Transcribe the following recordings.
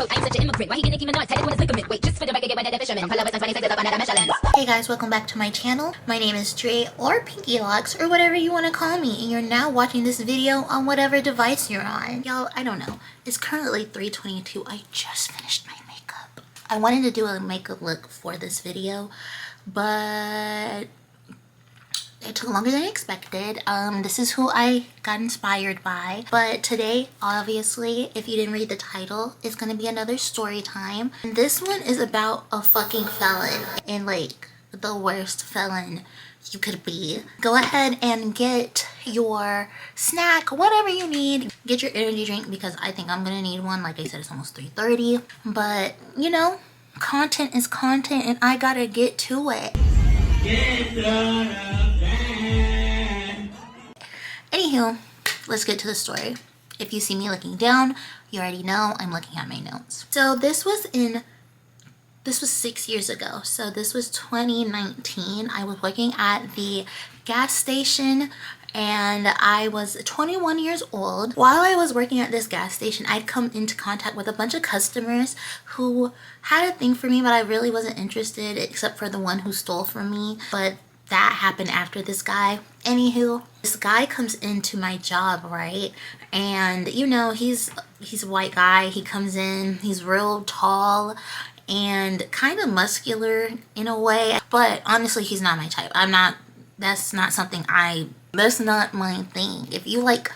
Hey guys, welcome back to my channel. My name is Dre, or Pinkylocs, or whatever you want to call me, and you're now watching this video on whatever device you're on. Y'all, I don't know. It's currently 3:22. I just finished my makeup. I wanted to do a makeup look for this video, but it took longer than expected. This is who I got inspired by. But today, obviously, if you didn't read the title, it's gonna be another story time. And this one is about a fucking felon, and like the worst felon you could be. Go ahead and get your snack, whatever you need. Get your energy drink because I think I'm gonna need one. Like I said, it's almost 3:30. But you know, content is content, and I gotta get to it. Anywho, let's get to the story. If you see me looking down, you already know I'm looking at my notes. So this was 6 years ago. So this was 2019. I was working at the gas station and I was 21 years old. While I was working at this gas station, I'd come into contact with a bunch of customers who had a thing for me, but I really wasn't interested except for the one who stole from me. But that happened after this guy. Anywho, this guy comes into my job, right? And you know, he's a white guy. He comes in, he's real tall and kind of muscular in a way, but honestly, he's not my type. That's not my thing. If you like,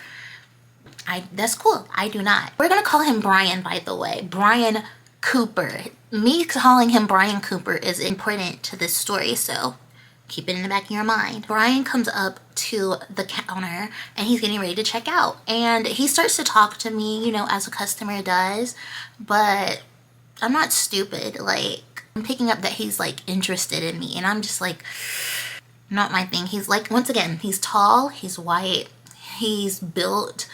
that's cool. I do not. We're gonna call him Brian, by the way. Brian Cooper. Me calling him Brian Cooper is important to this story, so keep it in the back of your mind. Brian comes up to the counter and he's getting ready to check out. And he starts to talk to me, you know, as a customer does. But I'm not stupid. Like, I'm picking up that he's like interested in me. And I'm just like, not my thing. He's like, once again, he's tall, he's white, he's built.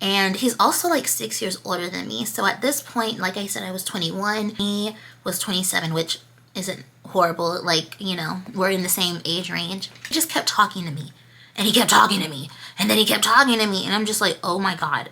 And he's also like 6 years older than me. So at this point, like I said, I was 21. He was 27, which isn't horrible. Like, you know, we're in the same age range. He just kept talking to me and he kept talking to me and then he kept talking to me, and I'm just like, oh my god,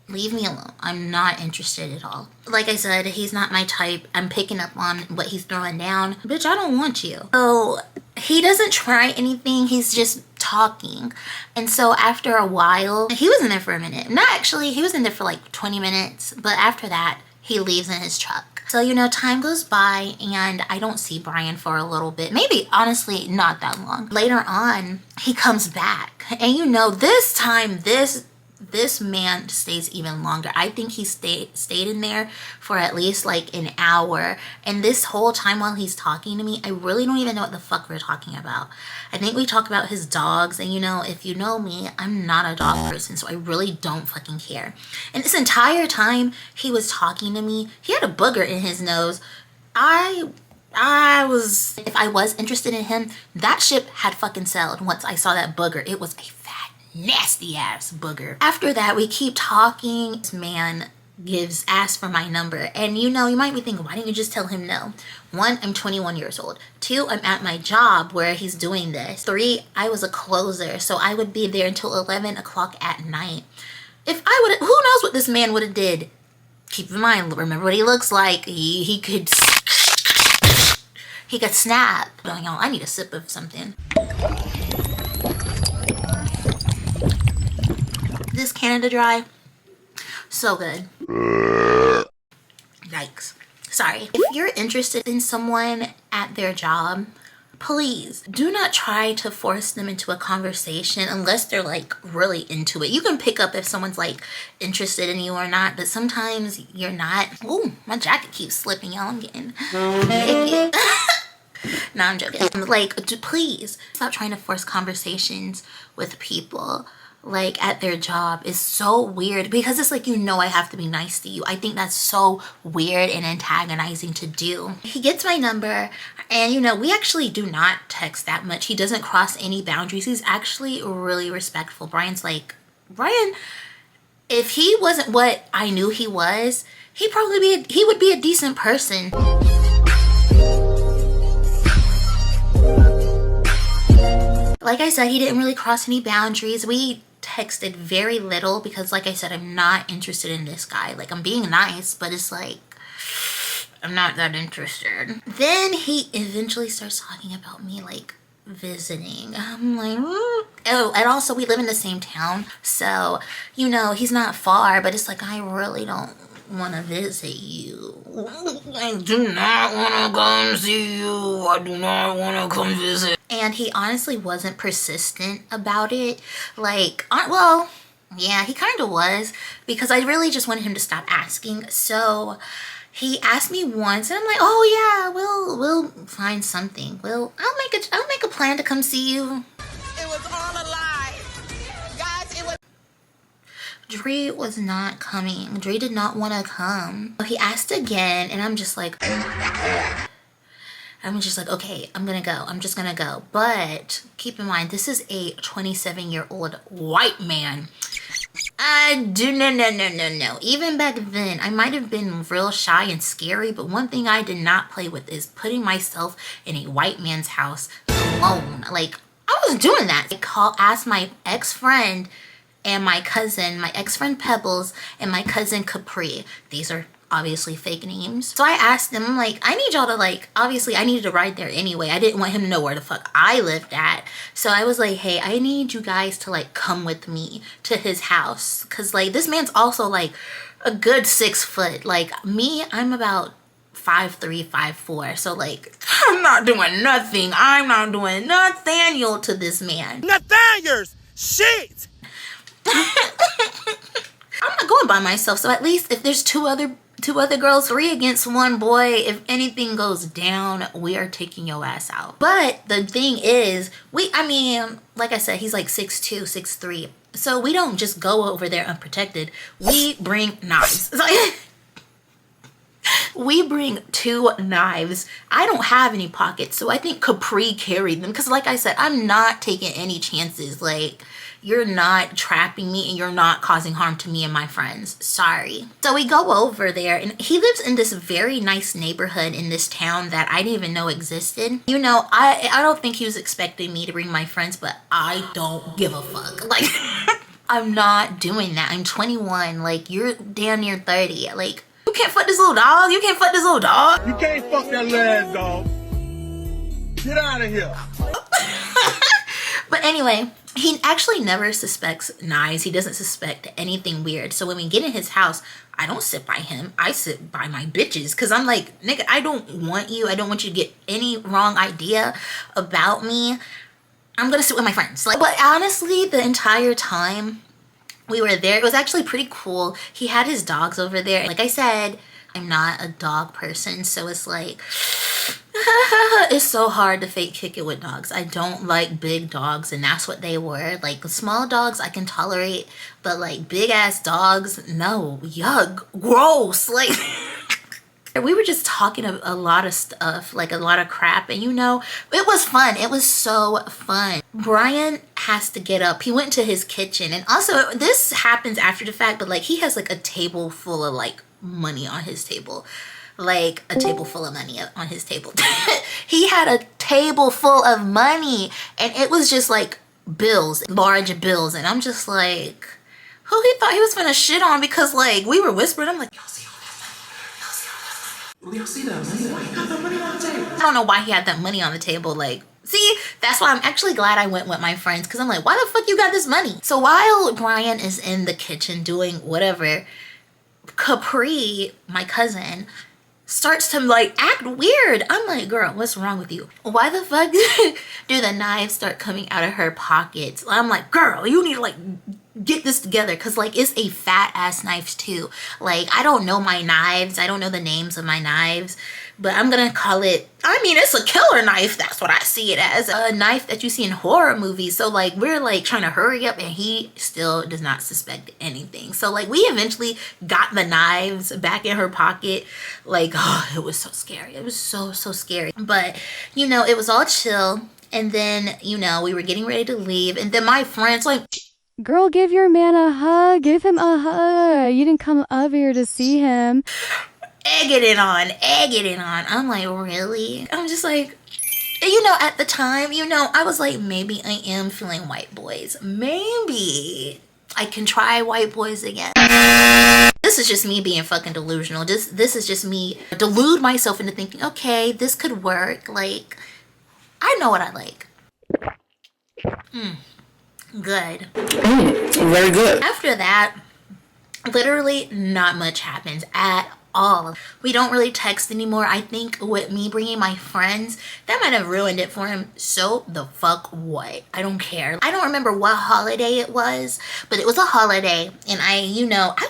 leave me alone. I'm not interested at all. Like I said, he's not my type. I'm picking up on what he's throwing down. Bitch, I don't want you. So he doesn't try anything. He's just talking. And so after a while, he was in there for a minute. Not actually, he was in there for like 20 minutes. But after that, he leaves in his truck. So, you know, time goes by and I don't see Brian for a little bit. Maybe, honestly, not that long. Later on, he comes back. And you know, this time, this man stays even longer. I think he stayed in there for at least like an hour. And this whole time while he's talking to me, I really don't even know what the fuck we're talking about. I think we talk about his dogs, and you know, if you know me, I'm not a dog person, so I really don't fucking care. And this entire time he was talking to me, he had a booger in his nose. If I was interested in him, that ship had fucking sailed once I saw that booger. It was a fat, nasty ass booger. After that, we keep talking. This man asks for my number, and you know, you might be thinking, why didn't you just tell him no? 1, I'm 21 years old. 2, I'm at my job where he's doing this. 3, I was a closer, so I would be there until 11 o'clock at night. If I would, who knows what this man would have did? Keep in mind, remember what he looks like. He could snap. Oh, y'all, I need a sip of something. This Canada Dry, so good. Yikes. Sorry. If you're interested in someone at their job, please do not try to force them into a conversation unless they're like really into it. You can pick up if someone's like interested in you or not, but sometimes you're not. Oh, my jacket keeps slipping, y'all. I'm getting naked. No, I'm joking. Like, please stop trying to force conversations with people like at their job. Is so weird because it's like, you know, I have to be nice to you. I think that's so weird and antagonizing to do. He gets my number, and you know, we actually do not text that much. He doesn't cross any boundaries. He's actually really respectful. Brian, if he wasn't what I knew he was, he would be a decent person. Like I said, he didn't really cross any boundaries. We texted very little because, like I said, I'm not interested in this guy. Like, I'm being nice, but it's like, I'm not that interested. Then he eventually starts talking about me like visiting. I'm like, oh, and also we live in the same town, so you know he's not far, but it's like I really don't want to visit you. I do not want to come see you. I do not want to come visit. And he honestly wasn't persistent about it. Like, well, yeah, he kind of was, because I really just wanted him to stop asking. So he asked me once, and I'm like, oh yeah, we'll find something. I'll make a plan to come see you. It was all a lie, guys. It was. Dre was not coming. Dre did not want to come. He asked again, and I'm just like, okay, I'm just gonna go. But keep in mind, this is a 27-year-old white man. No. Even back then, I might have been real shy and scary, but one thing I did not play with is putting myself in a white man's house alone. Like, I was doing that. I asked my ex-friend and my cousin, my ex-friend Pebbles and my cousin Capri. These are obviously fake names. So I asked them, I'm like, I need y'all to like, obviously I needed to ride there anyway. I didn't want him to know where the fuck I lived at. So I was like, hey, I need you guys to like come with me to his house. Cause like this man's also like a good 6 foot. Like me, I'm about 5'3", 5'4". So like, I'm not doing nothing. I'm not doing Nathaniel to this man. Nathaniel's shit. I'm not going by myself, so at least if there's two other girls, 3 against 1 boy, if anything goes down, we are taking your ass out. But the thing is, I mean, like I said, he's like 6'2", 6'3", so we don't just go over there unprotected. We bring knives. We bring 2 knives. I don't have any pockets, so I think Capri carried them, because like I said, I'm not taking any chances. Like, you're not trapping me and you're not causing harm to me and my friends. Sorry. So we go over there, and he lives in this very nice neighborhood in this town that I didn't even know existed. You know, I don't think he was expecting me to bring my friends, but I don't give a fuck. Like, I'm not doing that. I'm 21. Like, you're damn near 30. Like, you can't fuck this little dog. You can't fuck this little dog. You can't fuck that last dog. Get out of here. But anyway, he actually never suspects knives. He doesn't suspect anything weird. So when we get in his house, I don't sit by him. I sit by my bitches, because I'm like, nigga, I don't want you. I don't want you to get any wrong idea about me. I'm gonna sit with my friends. Like, but honestly, the entire time we were there, it was actually pretty cool. He had his dogs over there. Like I said, I'm not a dog person, so it's like, it's so hard to fake kick it with dogs. I don't like big dogs, and that's what they were. Like, small dogs I can tolerate, but like big ass dogs, no. Yuck, gross. Like, we were just talking a lot of stuff, like a lot of crap, and you know, it was fun. It was so fun. Brian has to get up. He went to his kitchen, and also this happens after the fact, but like he has like a table full of like money on his table. Like a table full of money on his table. He had a table full of money, and it was just like bills, large bills, and I'm just like, who he thought he was gonna shit on? Because like we were whispering, I'm like, y'all see all that money? Y'all see that money? Why you got that money on the table? I don't know why he had that money on the table. Like, see, that's why I'm actually glad I went with my friends, because I'm like, why the fuck you got this money? So while Brian is in the kitchen doing whatever, Capri, my cousin, starts to like act weird. I'm like, girl, what's wrong with you? Why the fuck do the knives start coming out of her pockets? I'm like, girl, you need to like get this together, because like it's a fat ass knife too. Like, I don't know my knives. I don't know the names of my knives, but I'm gonna call it, I mean, it's a killer knife. That's what I see it as. A knife that you see in horror movies. So like we're like trying to hurry up, and he still does not suspect anything. So like we eventually got the knives back in her pocket. Like, oh, it was so scary. It was so scary. But you know, it was all chill. And then, you know, we were getting ready to leave, and then my friends like, girl, give your man a hug. Give him a hug. You didn't come up here to see him. Egging it on. I'm like, really? I'm just like, you know, at the time, you know, I was like, maybe I am feeling white boys. Maybe I can try white boys again. This is just me being fucking delusional. This is just me delude myself into thinking, okay, this could work. Like, I know what I like. Good. Very good. After that, literally not much happens at all. We don't really text anymore. I think with me bringing my friends, that might have ruined it for him. So the fuck what? I don't care. I don't remember what holiday it was, but it was a holiday, and I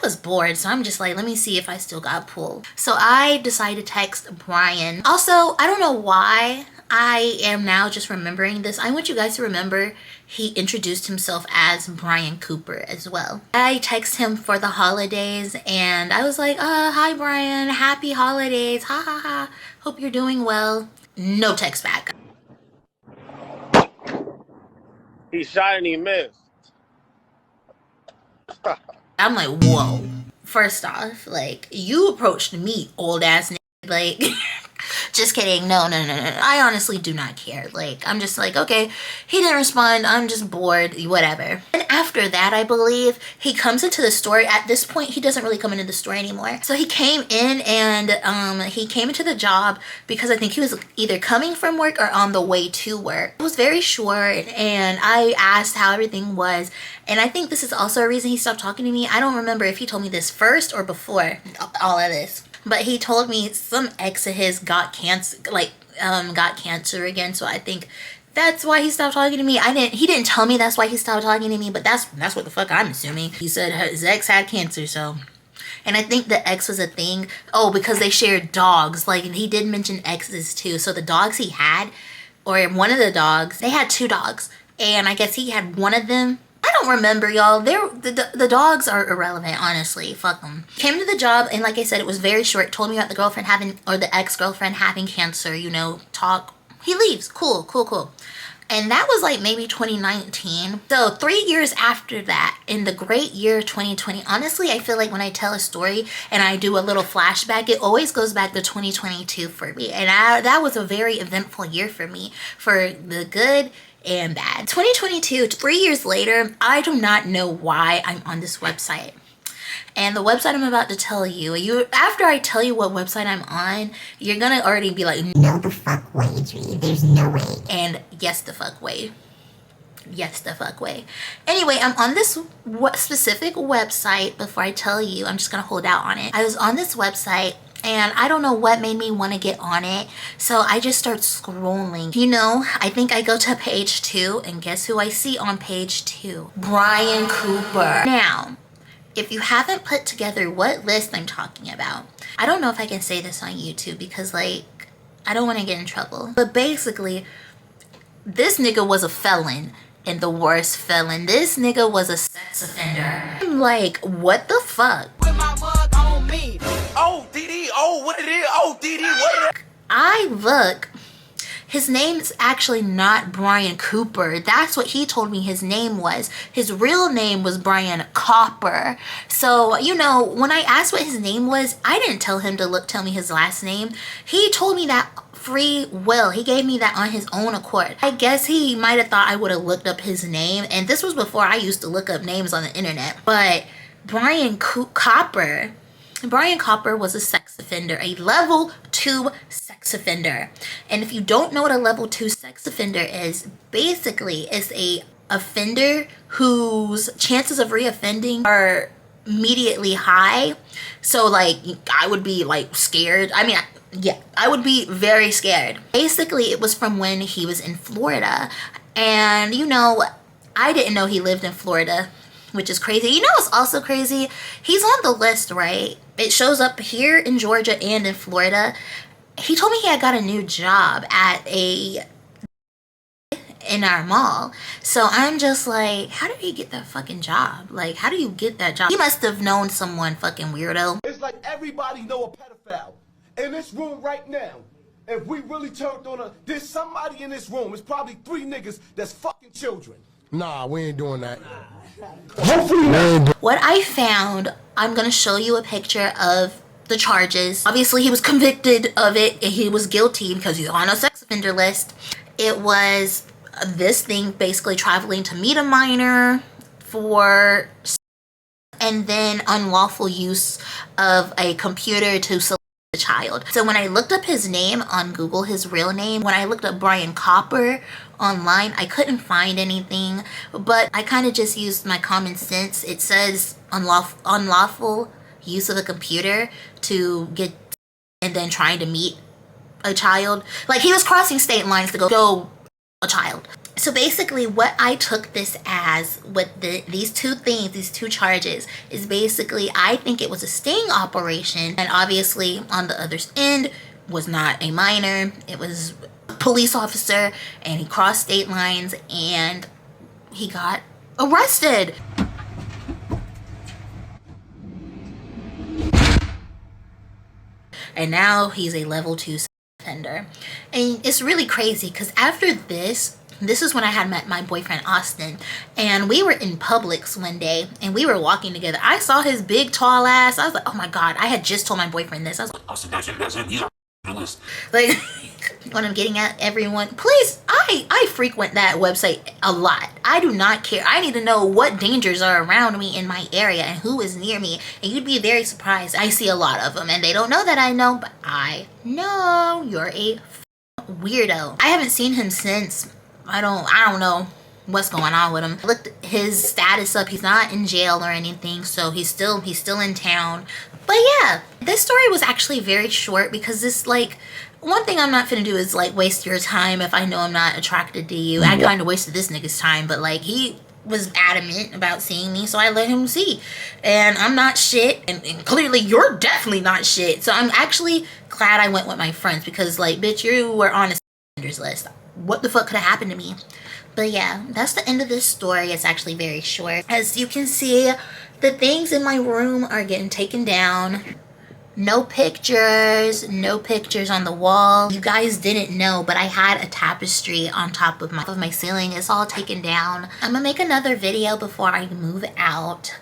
was bored, so I'm just like, let me see if I still got pulled. So I decided to text Brian. Also, I don't know why I am now just remembering this. I want you guys to remember he introduced himself as Brian Cooper as well. I text him for the holidays, and I was like, hi Brian, happy holidays, ha ha ha, hope you're doing well. No text back. He shot and he missed. I'm like, whoa. First off, like, you approached me, old ass nigga, like, just kidding. No. I honestly do not care. Like, I'm just like, okay, he didn't respond. I'm just bored, whatever. And after that, I believe he comes into the store. At this point, he doesn't really come into the store anymore. So he came in, and he came into the job because I think he was either coming from work or on the way to work. It was very short, and I asked how everything was. And I think this is also a reason he stopped talking to me. I don't remember if he told me this first or before all of this. But he told me some ex of his got cancer, got cancer again. So I think that's why he stopped talking to me. He didn't tell me that's why he stopped talking to me, but that's what the fuck I'm assuming. He said his ex had cancer, so. And I think the ex was a thing. Oh, because they shared dogs. Like, he did mention exes too. So the dogs he had, or one of the dogs, they had 2 dogs. And I guess he had one of them. I don't remember, y'all. The dogs are irrelevant, honestly. Fuck them. Came to the job, and like I said, it was very short. Told me about the girlfriend having, or the ex-girlfriend having cancer, talk. He leaves. Cool. And that was like maybe 2019. So 3 years after that, in the great year 2020, honestly, I feel like when I tell a story and I do a little flashback, it always goes back to 2022 for me. And that was a very eventful year for me, for the good and bad. 2022, 3 years later, I do not know why I'm on this website. And the website I'm about to tell you, after I tell you what website I'm on, you're gonna already be like, no the fuck way, G. There's no way. And yes the fuck way. Yes the fuck way. Anyway, I'm on this specific website. Before I tell you, I'm just gonna hold out on it. I was on this website, and I don't know what made me want to get on it. So I just start scrolling. I think I go to page 2, and guess who I see on page 2? Brian Cooper. Now, if you haven't put together what list I'm talking about, I don't know if I can say this on YouTube because, like, I don't want to get in trouble. But basically, this nigga was a felon, and the worst felon. This nigga was a sex offender. I'm like, what the fuck? Oh, DD, oh, what it is? Oh, DD, what it is? I look, his name's actually not Brian Cooper. That's what he told me his name was. His real name was Brian Copper. So, when I asked what his name was, I didn't tell him to tell me his last name. He told me that free will. He gave me that on his own accord. I guess he might have thought I would have looked up his name, and this was before I used to look up names on the internet. But Brian Copper was a sex offender, a level 2 sex offender. And if you don't know what a level 2 sex offender is, basically it's a offender whose chances of reoffending are immediately high. So, like, I would be, like, scared. I would be very scared. Basically, it was from when he was in Florida. And, I didn't know he lived in Florida, which is crazy. What's also crazy? He's on the list, right? It shows up here in Georgia and in Florida. He told me he had got a new job in our mall. So I'm just like, how did he get that fucking job? Like, how do you get that job? He must have known someone, fucking weirdo. It's like everybody know a pedophile. In this room right now, if we really turned on there's somebody in this room. It's probably 3 niggas that's fucking children. Nah, we ain't doing that. Hopefully not. What I found, I'm gonna show you a picture of the charges. Obviously, he was convicted of it. He was guilty because he's on a sex offender list. It was this thing, basically traveling to meet a minor for, and then unlawful use of a computer to select a child. So when I looked up his name on Google, his real name, when I looked up Brian Copper online, I couldn't find anything, but I kind of just used my common sense. It says unlawful use of a computer to get, and then trying to meet a child. Like, he was crossing state lines to go a child. So basically what I took this as with these two things, these two charges, is basically I think it was a sting operation, and obviously on the other end was not a minor, it was a police officer, and he crossed state lines and he got arrested. And now he's a level 2 offender. And it's really crazy because after this is when I had met my boyfriend Austin, and we were in Publix one day and we were walking together. I saw his big tall ass. I was like, oh my god, I had just told my boyfriend this. I was like, Austin, that's him. He's on the list. Like, when I'm getting at everyone, please, I frequent that website a lot. I do not care. I need to know what dangers are around me in my area and who is near me, and you'd be very surprised. I see a lot of them and they don't know that I know, but I know. You're a weirdo. I haven't seen him since. I don't know what's going on with him. I looked his status up. He's not in jail or anything, so he's still in town. But yeah, this story was actually very short because this, like, one thing I'm not finna do is like waste your time if I know I'm not attracted to you. I kind of wasted this nigga's time, but like, he was adamant about seeing me, so I let him see. And I'm not shit, and clearly you're definitely not shit. So I'm actually glad I went with my friends because, like, bitch, you were on a offenders list. What the fuck could have happened to me? But yeah, that's the end of this story. It's actually very short. As you can see, the things in my room are getting taken down. No pictures on the wall. You guys didn't know, but I had a tapestry on top of my ceiling. It's all taken down. I'm gonna make another video before I move out.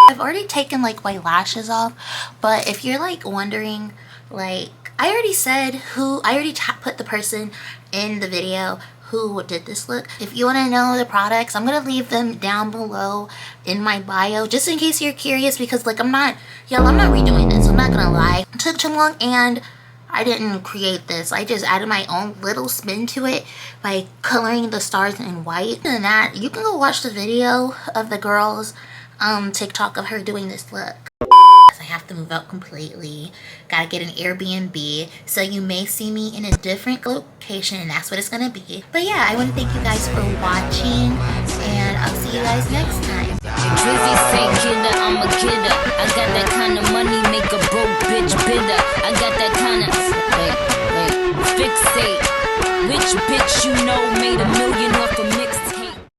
I've already taken like my lashes off, but if you're like wondering, like, I already said put the person in the video who did this look. If you want to know the products, I'm gonna leave them down below in my bio just in case you're curious, because like I'm not redoing this. I'm not gonna lie. It took too long and I didn't create this. I just added my own little spin to it by coloring the stars in white. Other than that, you can go watch the video of the girl's TikTok of her doing this look. I have to move out completely. Gotta get an Airbnb, so you may see me in a different location, and that's what it's gonna be. But yeah, I want to thank you guys for watching, and I'll see you guys next time. Drizzy say killer, I'm a killer. I got that kind of money, make a broke bitch bitter. I got that kind of fixate. Which bitch you know made $1 million?